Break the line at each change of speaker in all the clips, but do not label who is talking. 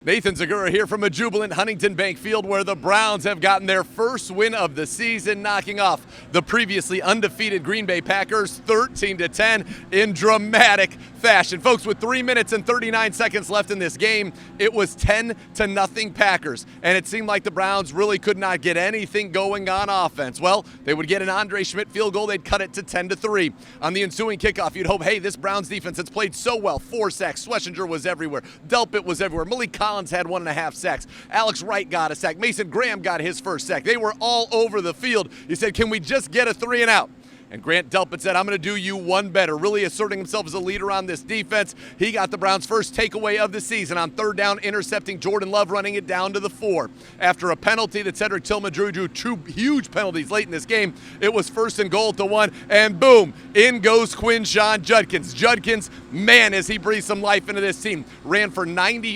Nathan Zegura here from a jubilant Huntington Bank Field where the Browns have gotten their first win of the season, knocking off the previously undefeated Green Bay Packers 13-10 in dramatic fashion. Folks, with 3 minutes and 39 seconds left in this game, it was 10-0 Packers, and it seemed like the Browns really could not get anything going on offense. Well, they would get an Andre Schmidt field goal, they'd cut it to 10-3. On the ensuing kickoff, you'd hope, hey, this Browns defense has played so well. 4 sacks, Schlesinger was everywhere, Delpit was everywhere, Malik Collins had 1.5 sacks. Alex Wright got a sack. Mason Graham got his first sack. They were all over the field. He said, can we just get a 3 and out? And Grant Delpit said, I'm going to do you one better, really asserting himself as a leader on this defense. He got the Browns' first takeaway of the season on third down, intercepting Jordan Love, running it down to the 4. After a penalty that Cedric Tillman drew 2 huge penalties late in this game, it was 1st and goal to 1, and boom, in goes Quinshon Judkins. Judkins, man, as he breathed some life into this team, ran for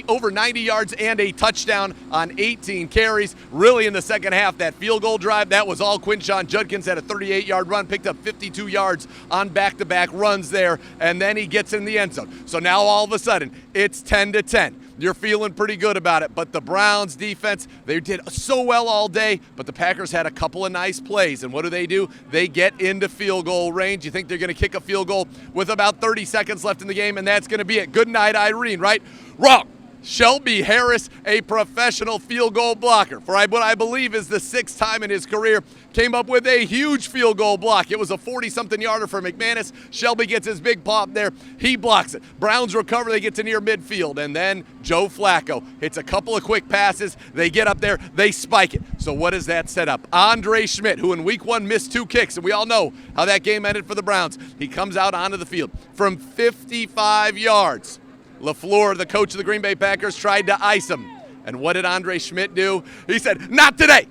over 90 yards and a touchdown on 18 carries. Really in the second half, that field goal drive, that was all Quinshon Judkins. Had a 38-yard run, picked up 52 yards on back-to-back runs there, and then he gets in the end zone. So now all of a sudden, it's 10-10. You're feeling pretty good about it, but the Browns defense, they did so well all day, but the Packers had a couple of nice plays, and what do? They get into field goal range. You think they're going to kick a field goal with about 30 seconds left in the game, and that's going to be it. Good night, Irene, right? Wrong. Shelby Harris, a professional field goal blocker, for what I believe is the 6th time in his career, came up with a huge field goal block. It was a 40-something yarder for McManus. Shelby gets his big pop there. He blocks it. Browns recover. They get to near midfield, and then Joe Flacco hits a couple of quick passes. They get up there. They spike it. So what does that set up? Andre Schmidt, who in week 1 missed 2 kicks, and we all know how that game ended for the Browns. He comes out onto the field from 55 yards. LaFleur, the coach of the Green Bay Packers, tried to ice him. And what did Andre Schmidt do? He said, not today.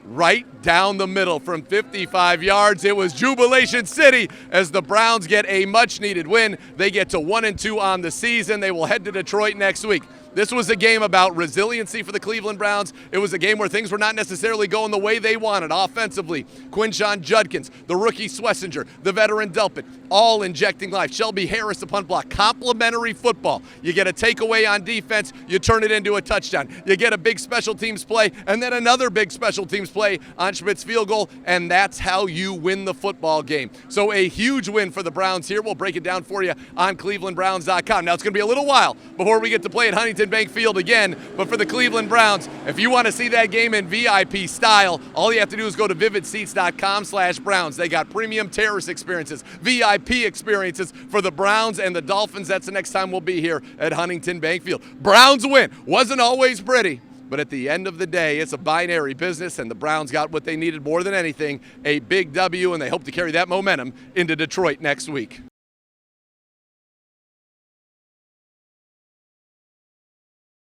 Right down the middle from 55 yards. It was Jubilation City as the Browns get a much-needed win. They get to 1-2 on the season. They will head to Detroit next week. This was a game about resiliency for the Cleveland Browns. It was a game where things were not necessarily going the way they wanted. Offensively, Quinshon Judkins, the rookie Schlesinger, the veteran Delpit, all injecting life. Shelby Harris, the punt block. Complimentary football. You get a takeaway on defense, you turn it into a touchdown. You get a big special teams play, and then another big special teams play on Schmidt's field goal, and that's how you win the football game. So a huge win for the Browns here. We'll break it down for you on clevelandbrowns.com. Now, it's going to be a little while before we get to play at Huntington Bank Field again, but for the Cleveland Browns, if you want to see that game in VIP style, all you have to do is go to vividseats.com/Browns. They got premium terrace experiences, VIP experiences for the Browns and the Dolphins. That's the next time we'll be here at Huntington Bank Field. Browns win. Wasn't always pretty, but at the end of the day, it's a binary business, and the Browns got what they needed more than anything, a big W, and they hope to carry that momentum into Detroit next week.